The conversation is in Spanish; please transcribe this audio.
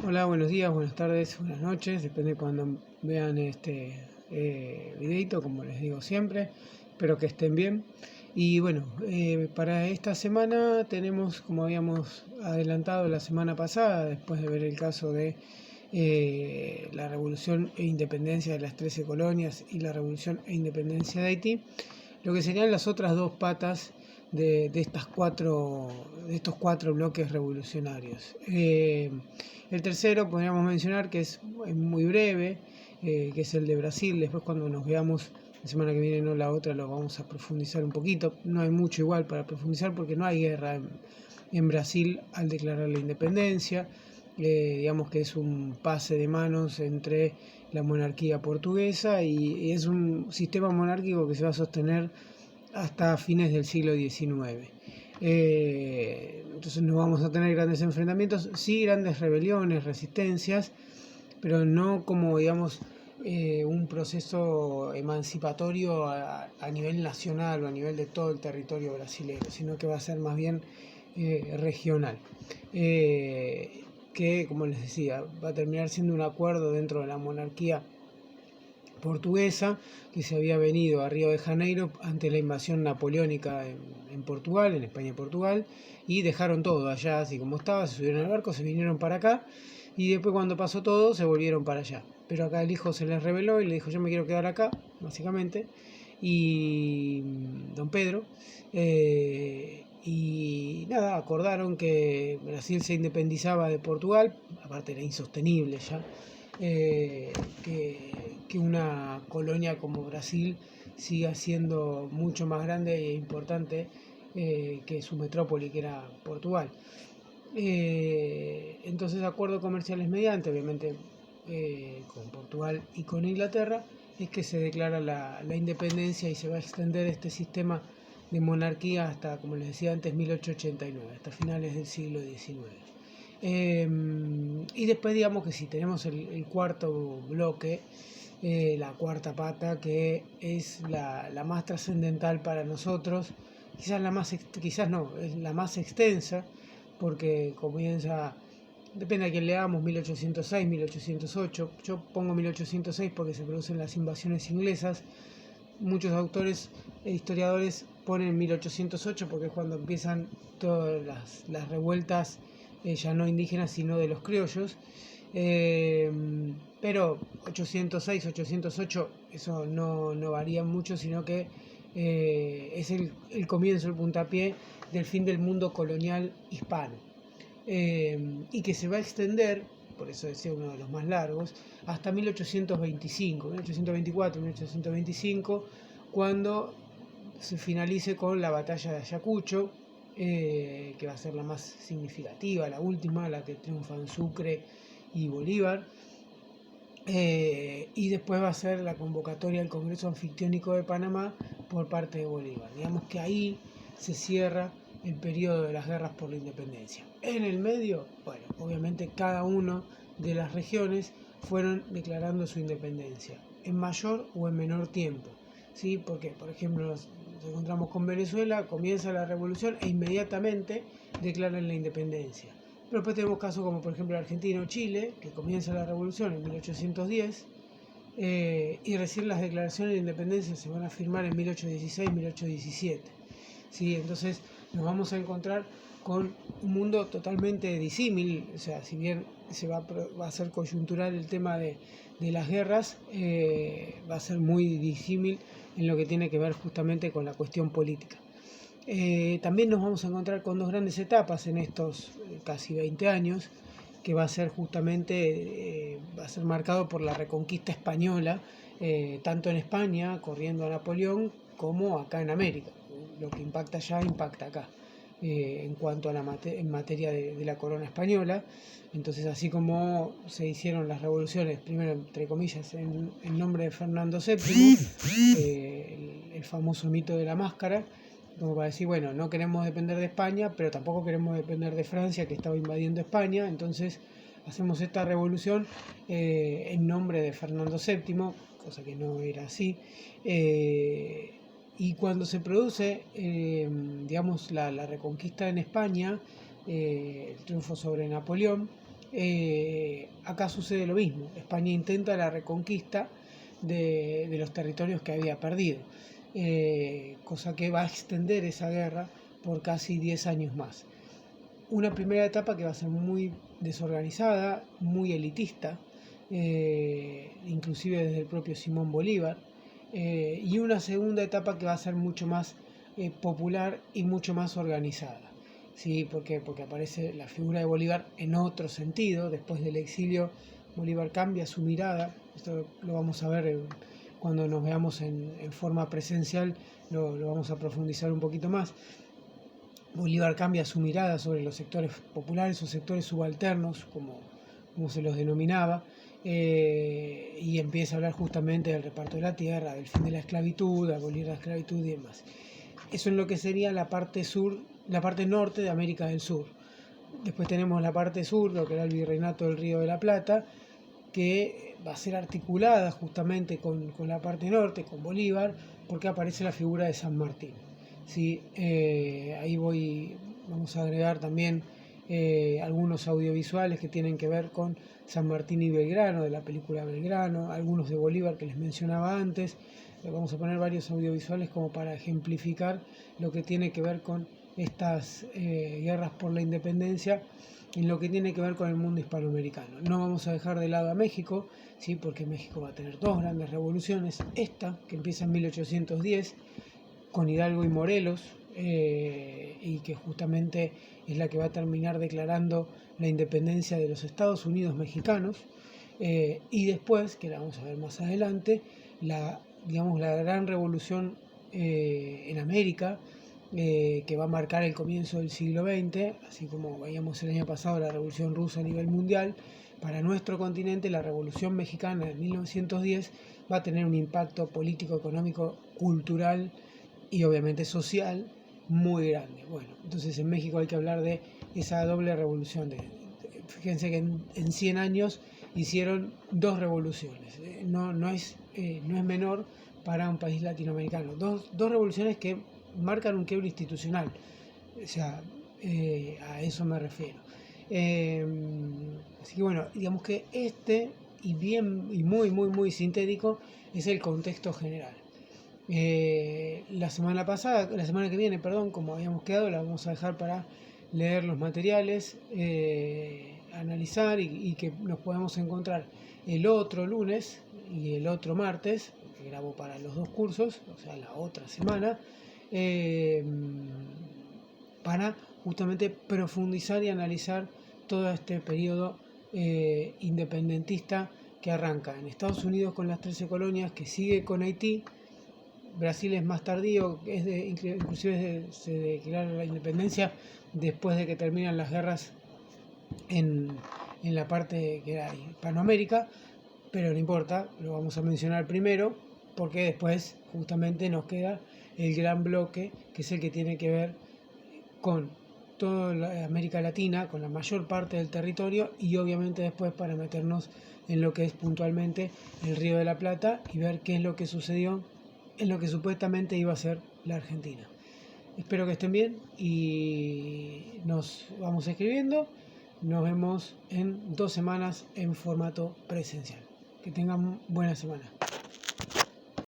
Hola, buenos días, buenas tardes, buenas noches, depende de cuando vean este videito, como les digo siempre. Espero que estén bien. Y bueno, para esta semana tenemos, como habíamos adelantado la semana pasada, después de ver el caso de la revolución e independencia de las 13 colonias y la revolución e independencia de Haití, lo que serían las otras dos patas de estos cuatro bloques revolucionarios. El tercero podríamos mencionar que es muy breve, que es el de Brasil. Después cuando nos veamos la semana que viene, no la otra, lo vamos a profundizar un poquito. No hay mucho igual para profundizar porque no hay guerra en Brasil al declarar la independencia. Digamos que es un pase de manos entre la monarquía portuguesa y es un sistema monárquico que se va a sostener hasta fines del siglo XIX. Entonces no vamos a tener grandes enfrentamientos, sí grandes rebeliones, resistencias, pero no como, digamos, un proceso emancipatorio a nivel nacional o a nivel de todo el territorio brasileño, sino que va a ser más bien regional. Que, como les decía, va a terminar siendo un acuerdo dentro de la monarquía portuguesa que se había venido a Río de Janeiro ante la invasión napoleónica en Portugal, en España y Portugal, y dejaron todo allá así como estaba, se subieron al barco, se vinieron para acá y después cuando pasó todo se volvieron para allá. Pero acá el hijo se les rebeló y le dijo yo me quiero quedar acá, básicamente, y don Pedro, y nada, acordaron que Brasil se independizaba de Portugal, aparte era insostenible ya, eh, que, que una colonia como Brasil siga siendo mucho más grande e importante que su metrópoli, que era Portugal. Entonces, acuerdos comerciales mediante, obviamente, con Portugal y con Inglaterra, es que se declara la independencia y se va a extender este sistema de monarquía hasta, como les decía antes, 1889, hasta finales del siglo XIX. Y después digamos que si tenemos el cuarto bloque, la cuarta pata, que es la más trascendental para nosotros, quizás la más, quizás no, es la más extensa, porque comienza, depende a quién leamos, 1806, 1808, yo pongo 1806 porque se producen las invasiones inglesas, muchos autores e historiadores ponen 1808 porque es cuando empiezan todas las revueltas ya no indígenas sino de los criollos, eh, pero 806, 808 eso no varía mucho, sino que es el comienzo, el puntapié del fin del mundo colonial hispano, y que se va a extender, por eso decía uno de los más largos, hasta 1825, 1824, 1825, cuando se finalice con la batalla de Ayacucho, que va a ser la más significativa, la última, la que triunfan Sucre y Bolívar. Y después va a ser la convocatoria al Congreso Anfictiónico de Panamá por parte de Bolívar. Digamos que ahí se cierra el periodo de las guerras por la independencia. En el medio, bueno, obviamente cada una de las regiones fueron declarando su independencia, en mayor o en menor tiempo. ¿Sí? Porque, por ejemplo, nos encontramos con Venezuela, comienza la revolución e inmediatamente declaran la independencia. Pero después tenemos casos como por ejemplo Argentina o Chile, que comienza la revolución en 1810, y recién las declaraciones de independencia se van a firmar en 1816, 1817. ¿Sí? Entonces nos vamos a encontrar con un mundo totalmente disímil, o sea, si bien va a ser coyuntural el tema de las guerras, va a ser muy disímil en lo que tiene que ver justamente con la cuestión política. También nos vamos a encontrar con dos grandes etapas en estos casi 20 años, que va a ser justamente, va a ser marcado por la reconquista española, tanto en España, corriendo a Napoleón, como acá en América. Lo que impacta allá, impacta acá, en cuanto a en materia de la corona española. Entonces, así como se hicieron las revoluciones, primero, entre comillas, en nombre de Fernando VII, el famoso mito de la máscara, como para decir, bueno, no queremos depender de España, pero tampoco queremos depender de Francia, que estaba invadiendo España, entonces hacemos esta revolución en nombre de Fernando VII, cosa que no era así. Y cuando se produce, digamos, la reconquista en España, el triunfo sobre Napoleón, acá sucede lo mismo. España intenta la reconquista de los territorios que había perdido, cosa que va a extender esa guerra por casi 10 años más. Una primera etapa que va a ser muy desorganizada, muy elitista, inclusive desde el propio Simón Bolívar, y una segunda etapa que va a ser mucho más popular y mucho más organizada. ¿Sí? ¿Por qué? Porque aparece la figura de Bolívar en otro sentido. Después del exilio, Bolívar cambia su mirada. Esto lo vamos a ver cuando nos veamos en forma presencial, lo vamos a profundizar un poquito más. Bolívar cambia su mirada sobre los sectores populares o sectores subalternos, como se los denominaba, y empieza a hablar justamente del reparto de la tierra, del fin de la esclavitud, de abolir la esclavitud y demás. Eso es lo que sería la parte sur, la parte norte de América del Sur. Después tenemos la parte sur, lo que era el virreinato del Río de la Plata, que va a ser articulada justamente con la parte norte, con Bolívar, porque aparece la figura de San Martín. ¿Sí? Vamos a agregar también algunos audiovisuales que tienen que ver con San Martín y Belgrano, de la película Belgrano, algunos de Bolívar que les mencionaba antes. Vamos a poner varios audiovisuales como para ejemplificar lo que tiene que ver con estas guerras por la independencia en lo que tiene que ver con el mundo hispanoamericano. No vamos a dejar de lado a México, ¿sí? Porque México va a tener dos grandes revoluciones. Esta, que empieza en 1810, con Hidalgo y Morelos, y que justamente es la que va a terminar declarando la independencia de los Estados Unidos mexicanos, y después, que la vamos a ver más adelante, la gran revolución en América, que va a marcar el comienzo del siglo XX, así como veíamos el año pasado la revolución rusa a nivel mundial. Para nuestro continente, la revolución mexicana de 1910 va a tener un impacto político, económico, cultural y obviamente social muy grande. Bueno, entonces en México hay que hablar de esa doble revolución. Fíjense que en 100 años hicieron dos revoluciones. No es menor para un país latinoamericano. Dos revoluciones que marcan un quiebre institucional. O sea, a eso me refiero. Así que bueno, digamos que y muy sintético, es el contexto general. La semana que viene, como habíamos quedado, la vamos a dejar para leer los materiales, analizar y que nos podamos encontrar el otro lunes y el otro martes, que grabo para los dos cursos, o sea, la otra semana, para justamente profundizar y analizar todo este periodo independentista que arranca en Estados Unidos con las 13 colonias, que sigue con Haití. Brasil es más tardío, inclusive se declara la independencia después de que terminan las guerras en la parte que era Hispanoamérica, pero no importa, lo vamos a mencionar primero, porque después justamente nos queda el gran bloque, que es el que tiene que ver con toda América Latina, con la mayor parte del territorio, y obviamente después para meternos en lo que es puntualmente el Río de la Plata y ver qué es lo que sucedió en lo que supuestamente iba a ser la Argentina. Espero que estén bien y nos vamos escribiendo. Nos vemos en 2 semanas en formato presencial. Que tengan buena semana.